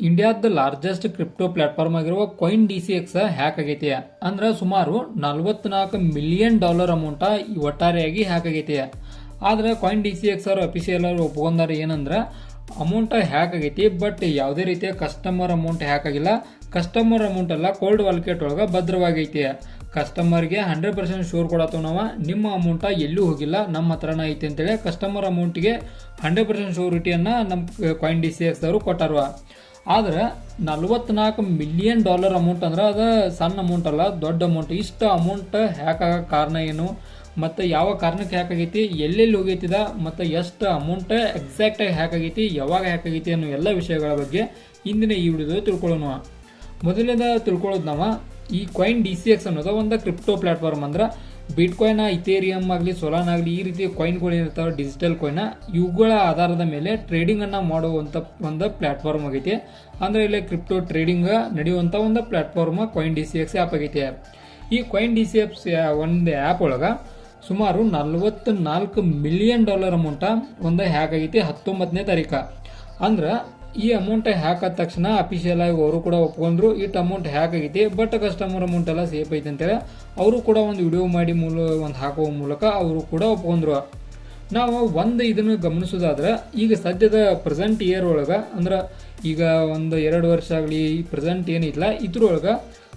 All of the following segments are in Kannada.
ಇಂಡಿಯಾದ ಲಾರ್ಜೆಸ್ಟ್ ಕ್ರಿಪ್ಟೋ ಪ್ಲಾಟ್ಫಾರ್ಮ್ ಆಗಿರುವ ಕಾಯಿನ್ ಡಿಸಿಎಕ್ಸ್ ಹ್ಯಾಕ್ ಆಗೈತಿ. ಅಂದ್ರೆ ಸುಮಾರು $44 ಮಿಲಿಯನ್ ಅಮೌಂಟ್ ಒಟ್ಟಾರೆಯಾಗಿ ಹ್ಯಾಕ್ ಆಗೈತಿ. ಆದ್ರೆ ಕಾಯಿನ್ ಡಿಸಿಎಕ್ಸ್ ಅವರು ಅಫಿಷಿಯಲ್ ಅವರು ಒಪ್ಕೊಂಡಾರ ಏನಂದ್ರೆ ಅಮೌಂಟ್ ಹ್ಯಾಕ್ ಆಗೈತಿ, ಬಟ್ ಯಾವುದೇ ರೀತಿಯ ಕಸ್ಟಮರ್ ಅಮೌಂಟ್ ಹ್ಯಾಕ್ ಆಗಿಲ್ಲ. ಕಸ್ಟಮರ್ ಅಮೌಂಟ್ ಎಲ್ಲ ಕೋಲ್ಡ್ ವಾಲೆಟ್ ಒಳಗೆ ಭದ್ರವಾಗೈತಿ. ಕಸ್ಟಮರ್ಗೆ 100% ಶೋರ್ ಕೊಡತ್ತವ ನಾವು, ನಿಮ್ಮ ಅಮೌಂಟ್ ಎಲ್ಲೂ ಹೋಗಿಲ್ಲ, ನಮ್ಮ ಹತ್ರನ ಐತಿ ಅಂತೇಳಿ ಕಸ್ಟಮರ್ ಅಮೌಂಟ್ಗೆ 100% ಶೋರಿಟಿಯನ್ನು ನಮ್ಮ ಕಾಯಿನ್ ಡಿಸಿಎಕ್ಸ್ ಅವರು ಕೊಟ್ಟಾರ. ಆದ್ರೆ $44 ಮಿಲಿಯನ್ ಅಮೌಂಟ್ ಅಂದ್ರೆ ಅದು ಸಣ್ಣ ಅಮೌಂಟ್ ಅಲ್ಲ, ದೊಡ್ಡ ಅಮೌಂಟ್. ಇಷ್ಟು ಅಮೌಂಟ್ ಹ್ಯಾಕ್ ಆಗೋ ಕಾರಣ ಏನು, ಮತ್ತು ಯಾವ ಕಾರಣಕ್ಕೆ ಹ್ಯಾಕ್ ಆಗೈತಿ, ಎಲ್ಲೆಲ್ಲಿ ಹೋಗೈತಿದ, ಮತ್ತು ಎಷ್ಟು ಅಮೌಂಟ್ ಎಕ್ಸಾಕ್ಟಾಗಿ ಹ್ಯಾಕ್ ಆಗೈತಿ, ಯಾವಾಗ ಹ್ಯಾಕ್ ಆಗೈತಿ ಅನ್ನೋ ಎಲ್ಲ ವಿಷಯಗಳ ಬಗ್ಗೆ ಇಂದಿನ ಈ ವಿಡಿಯೋದಲ್ಲಿ ತಿಳ್ಕೊಳ್ಳೋಣ. ಮೊದಲನೇದ ತಿಳ್ಕೊಳ್ಳೋದು ನಾವು ಈ ಕಾಯಿನ್ ಡಿಸಿಎಕ್ಸ್ ಅನ್ನೋದು ಒಂದು ಕ್ರಿಪ್ಟೋ ಪ್ಲಾಟ್ಫಾರ್ಮ್. ಅಂದ್ರೆ ಬಿಟ್ಕಾಯಿನ್, ಇಥೇರಿಯಮ್ ಆಗಲಿ, ಸೊಲಾನ್ ಆಗಲಿ, ಈ ರೀತಿ ಕಾಯಿನ್ಗಳು ಏನಿರ್ತಾವೆ ಡಿಜಿಟಲ್ ಕಾಯಿನ್, ಇವುಗಳ ಆಧಾರದ ಮೇಲೆ ಟ್ರೇಡಿಂಗನ್ನು ಮಾಡುವಂಥ ಒಂದು ಪ್ಲಾಟ್ಫಾರ್ಮ್ ಆಗೈತಿ. ಅಂದರೆ ಇಲ್ಲಿ ಕ್ರಿಪ್ಟೋ ಟ್ರೇಡಿಂಗ್ ನಡೆಯುವಂಥ ಒಂದು ಪ್ಲಾಟ್ಫಾರ್ಮ್ ಕಾಯಿನ್ ಡಿಸಿಎಕ್ಸ್ ಆ್ಯಪ್ ಆಗೈತಿ. ಈ ಕಾಯಿನ್ ಡಿಸಿಎಕ್ಸ್ ಒಂದು ಆ್ಯಪ್ ಒಳಗೆ ಸುಮಾರು $44 ಮಿಲಿಯನ್ ಅಮೌಂಟ್ ಒಂದು ಹ್ಯಾಕ್ ಆಗೈತಿ 19ನೇ ತಾರೀಕು. ಅಂದ್ರೆ ಈ ಅಮೌಂಟ್ ಹ್ಯಾಕ್ ಆದ ತಕ್ಷಣ ಅಫಿಷಿಯಲ್ ಆಗಿ ಅವರು ಕೂಡ ಒಪ್ಕೊಂಡ್ರು ಇಟ್ಟು ಅಮೌಂಟ್ ಹ್ಯಾಕ್ ಆಗೈತಿ, ಬಟ್ ಕಸ್ಟಮರ್ ಅಮೌಂಟ್ ಎಲ್ಲ ಸೇಫ್ ಐತೆ ಅಂತೇಳಿ ಅವರು ಕೂಡ ಒಂದು ವಿಡಿಯೋ ಮಾಡಿ ಒಂದು ಹಾಕುವ ಮೂಲಕ ಅವರು ಕೂಡ ಒಪ್ಕೊಂಡ್ರು. ನಾವು ಇದನ್ನು ಗಮನಿಸೋದಾದ್ರೆ ಈಗ ಸದ್ಯದ ಪ್ರೆಸೆಂಟ್ ಇಯರ್ ಒಳಗೆ, ಅಂದ್ರೆ ಈಗ ಒಂದು 2 ವರ್ಷ ಆಗಲಿ ಈ ಪ್ರೆಸೆಂಟ್ ಏನಿಲ್ಲ ಇದ್ರೊಳಗೆ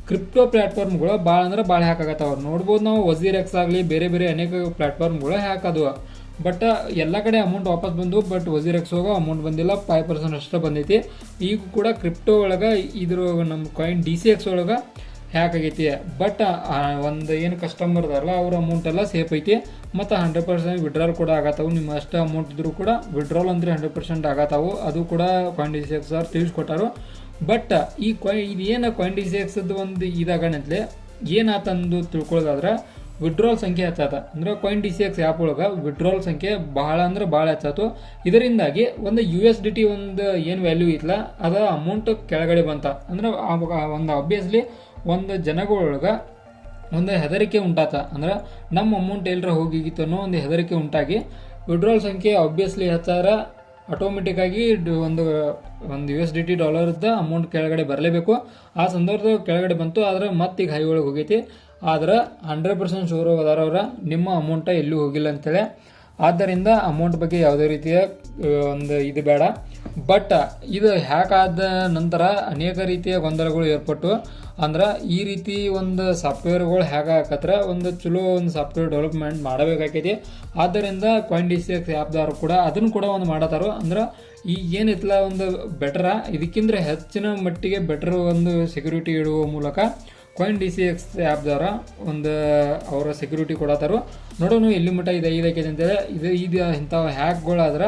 ಕ್ರಿಪ್ಟೋ ಪ್ಲಾಟ್ಫಾರ್ಮ್ಗಳು ಭಾಳ ಅಂದ್ರೆ ಭಾಳ ಹ್ಯಾಕ್ ಆಗತ್ತವ. ನೋಡ್ಬೋದು ನಾವು ವಜೀರೆಕ್ಸ್ ಆಗಲಿ ಬೇರೆ ಬೇರೆ ಅನೇಕ ಪ್ಲಾಟ್ಫಾರ್ಮ್ಗಳು ಹ್ಯಾಕ್ ಆದವು. ಬಟ್ ಎಲ್ಲ ಕಡೆ ಅಮೌಂಟ್ ವಾಪಸ್ ಬಂದು, ಬಟ್ ವಜೀರೆಕ್ಸ್ ಹೋಗೋ ಅಮೌಂಟ್ ಬಂದಿಲ್ಲ, 5% ಅಷ್ಟೇ ಬಂದೈತಿ. ಈಗ ಕೂಡ ಕ್ರಿಪ್ಟೋ ಒಳಗೆ ಇದ್ರ ನಮ್ಮ ಕಾಯಿನ್ ಡಿಸಿಎಕ್ಸ್ ಒಳಗೆ ಹ್ಯಾಕ್ ಆಗೈತಿ. ಬಟ್ ಒಂದು ಏನು ಕಸ್ಟಮರ್ ಅದಾರಲ್ಲ ಅವ್ರ ಅಮೌಂಟ್ ಎಲ್ಲ ಸೇಫ್ ಐತಿ, ಮತ್ತು 100% ವಿಡ್ರಾಲ್ ಕೂಡ ಆಗತ್ತಾವು. ನಿಮ್ಮ ಅಷ್ಟು ಅಮೌಂಟ್ ಇದ್ರೂ ಕೂಡ ವಿಡ್ರಾಲ್ ಅಂದರೆ 100% ಆಗತ್ತಾವು. ಅದು ಕೂಡ ಕಾಯಿನ್ ಡಿಸಿಎಕ್ಸ್ ಅವ್ರು ತಿಳಿಸ್ಕೊಟ್ಟಾರು. ಬಟ್ ಈ ಇದೇನು ಕಾಯಿನ್ ಡಿಸಿಎಕ್ಸ್ದು ಒಂದು ಇದಾಗಣಂತಲೇ ಏನಾತಂದು ತಿಳ್ಕೊಳ್ಳೋದಾದ್ರೆ ವಿಡ್ರಾಲ್ ಸಂಖ್ಯೆ ಹೆಚ್ಚಾತ. ಅಂದ್ರೆ ಕಾಯಿನ್ ಡಿಸಿಎಕ್ಸ್ ಆ್ಯಪ್ ಒಳಗೆ ವಿಡ್ರಾಲ್ ಸಂಖ್ಯೆ ಭಾಳ ಅಂದ್ರೆ ಭಾಳ ಹೆಚ್ಚಾತು. ಇದರಿಂದಾಗಿ ಒಂದು USDT ಒಂದು ಏನು ವ್ಯಾಲ್ಯೂ ಇತ್ತಲ್ಲ ಅದು ಅಮೌಂಟ್ ಕೆಳಗಡೆ ಬಂತ. ಅಂದ್ರೆ ಒಂದು ಆಬ್ವಿಯಸ್ಲಿ ಒಂದು ಜನಗಳೊಳಗೆ ಒಂದು ಹೆದರಿಕೆ ಉಂಟಾತ. ಅಂದ್ರೆ ನಮ್ಮ ಅಮೌಂಟ್ ಎಲ್ಲರ ಹೋಗಿತ್ತು ಅನ್ನೋ ಒಂದು ಹೆದರಿಕೆ ಉಂಟಾಗಿ ವಿಡ್ರಾಲ್ ಸಂಖ್ಯೆ ಆಬ್ವಿಯಸ್ಲಿ ಹೆಚ್ಚಾದ್ರೆ ಆಟೋಮೆಟಿಕ್ಕಾಗಿ ಒಂದು USDT ಅಮೌಂಟ್ ಕೆಳಗಡೆ ಬರಲೇಬೇಕು. ಆ ಸಂದರ್ಭದಾಗ ಕೆಳಗಡೆ ಬಂತು, ಆದರೆ ಮತ್ತೀಗ ಹೈ ಒಳಗೆ ಹೋಗೈತಿ. ಆದ್ರೆ 100% ಶೋರ್ ಅದಾರವ್ರ ನಿಮ್ಮ ಅಮೌಂಟ ಎಲ್ಲೂ ಹೋಗಿಲ್ಲ ಅಂತೇಳಿ. ಆದ್ದರಿಂದ ಅಮೌಂಟ್ ಬಗ್ಗೆ ಯಾವುದೇ ರೀತಿಯ ಒಂದು ಇದು ಬೇಡ. ಬಟ್ ಇದು ಹ್ಯಾಕ್ ಆದ ನಂತರ ಅನೇಕ ರೀತಿಯ ಗೊಂದಲಗಳು ಏರ್ಪಟ್ಟು, ಅಂದ್ರೆ ಈ ರೀತಿ ಒಂದು ಸಾಫ್ಟ್ವೇರ್ಗಳು ಹ್ಯಾಕ್ ಆಗತ್ರ ಒಂದು ಚಲೋ ಒಂದು ಸಾಫ್ಟ್ವೇರ್ ಡೆವಲಪ್ಮೆಂಟ್ ಮಾಡಬೇಕಾಗೈತಿ. ಆದ್ದರಿಂದ ಕಾಯಿನ್ ಡಿಸಿಎಕ್ಸ್ ಆ್ಯಪ್ದವ್ರು ಕೂಡ ಅದನ್ನು ಕೂಡ ಒಂದು ಮಾಡತ್ತಾರೋ. ಅಂದ್ರೆ ಈಗ ಏನಿತ್ತಲ್ಲ ಒಂದು ಬೆಟರ, ಇದಕ್ಕಿಂತ ಹೆಚ್ಚಿನ ಮಟ್ಟಿಗೆ ಬೆಟರ್ ಒಂದು ಸೆಕ್ಯೂರಿಟಿ ಇಡುವ ಮೂಲಕ ಕಾಯಿನ್ ಡಿಸಿಎಕ್ಸ್ ಆ್ಯಪ್ದವ್ರ ಒಂದು ಅವರ ಸೆಕ್ಯೂರಿಟಿ ಕೊಡತ್ತಾರೋ. ನೋಡೋಣ ಎಲ್ಲಿ ಮಟ್ಟ ಇದೈತೆ ಅಂತೇಳಿ. ಇದು ಇಂಥ ಹ್ಯಾಕ್ಗಳಾದ್ರೆ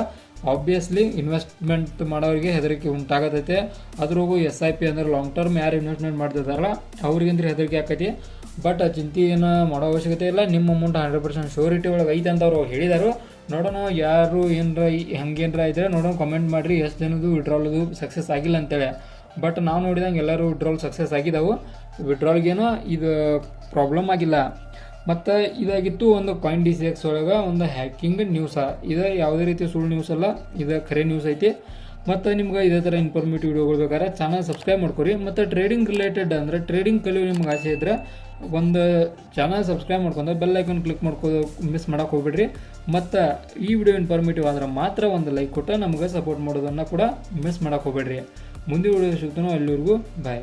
ಆಬ್ವಿಯಸ್ಲಿ ಇನ್ವೆಸ್ಟ್ಮೆಂಟ್ ಮಾಡೋರಿಗೆ ಹೆದರಿಕೆ ಉಂಟಾಗತೈತೆ. ಅದ್ರಾಗೂ SIP ಅಂದ್ರೆ ಲಾಂಗ್ ಟರ್ಮ್ ಯಾರು ಇನ್ವೆಸ್ಟ್ಮೆಂಟ್ ಮಾಡ್ತಿದ್ದಾರಲ್ಲ ಅವ್ರಿಗಂದ್ರೆ ಹೆದರಿಕೆ ಆಕೈತಿ. ಬಟ್ ಚಿಂತೆ ಏನು ಮಾಡೋ ಅವಶ್ಯಕತೆ ಇಲ್ಲ. ನಿಮ್ಮ ಅಮೌಂಟ್ 100% ಶೋರಿಟಿ ಒಳಗೆ ಐತೆ ಅಂತ ಅವ್ರು ಹೇಳಿದಾರು. ನೋಡೋಣ ಯಾರು ಏನರ ಹಂಗೇನರ ಇದ್ರೆ ನೋಡೋಣ, ಕಮೆಂಟ್ ಮಾಡಿರಿ ಎಷ್ಟು ಜನದ್ದು ವಿಡ್ರಾಲ್ದು ಸಕ್ಸಸ್ ಆಗಿಲ್ಲ ಅಂತೇಳಿ. ಬಟ್ ನಾವು ನೋಡಿದಂಗೆ ಎಲ್ಲರೂ ವಿಡ್ರಾಲ್ ಸಕ್ಸಸ್ ಆಗಿದ್ದಾವೆ. ವಿಡ್ರಾಲ್ಗೇನೋ ಇದು ಪ್ರಾಬ್ಲಮ್ ಆಗಿಲ್ಲ. ಮತ್ತು ಇದಾಗಿತ್ತು ಒಂದು ಕಾಯಿನ್ ಡಿಸಿಎಕ್ಸ್ ಒಳಗೆ ಒಂದು ಹ್ಯಾಕಿಂಗ್ ನ್ಯೂಸ. ಇದು ಯಾವುದೇ ರೀತಿ ಸುಳ್ಳು ನ್ಯೂಸ್ ಅಲ್ಲ, ಇದು ಖರೆ ನ್ಯೂಸ್ ಐತಿ. ಮತ್ತು ನಿಮ್ಗೆ ಇದೇ ಥರ ಇನ್ಫಾರ್ಮೇಟಿವ್ ವಿಡಿಯೋಗಳು ಬೇಕಾದ್ರೆ ಚಾನಲ್ ಸಬ್ಸ್ಕ್ರೈಬ್ ಮಾಡ್ಕೊರಿ. ಮತ್ತು ಟ್ರೇಡಿಂಗ್ ರಿಲೇಟೆಡ್ ಅಂದರೆ ಟ್ರೇಡಿಂಗ್ ಕಲಿಯೋ ನಿಮ್ಗೆ ಆಸೆ ಇದ್ದರೆ ಒಂದು ಚಾನಲ್ ಸಬ್ಸ್ಕ್ರೈಬ್ ಮಾಡ್ಕೊಂಡು ಬೆಲ್ ಐಕನ್ ಕ್ಲಿಕ್ ಮಾಡ್ಕೋದು ಮಿಸ್ ಮಾಡೋಕೆ ಹೋಗ್ಬಿಡ್ರಿ. ಮತ್ತು ಈ ವಿಡಿಯೋ ಇನ್ಫಾರ್ಮೇಟಿವ್ ಆದ್ರೆ ಮಾತ್ರ ಒಂದು ಲೈಕ್ ಕೊಟ್ಟು ನಮಗೆ ಸಪೋರ್ಟ್ ಮಾಡೋದನ್ನು ಕೂಡ ಮಿಸ್ ಮಾಡೋಕೆ ಹೋಗ್ಬೇಡ್ರಿ. ಮುಂದಿನ ವಿಡಿಯೋ ಸಿಗ್ತಾನೋ, ಅಲ್ಲಿವರೆಗೂ ಬಾಯ್.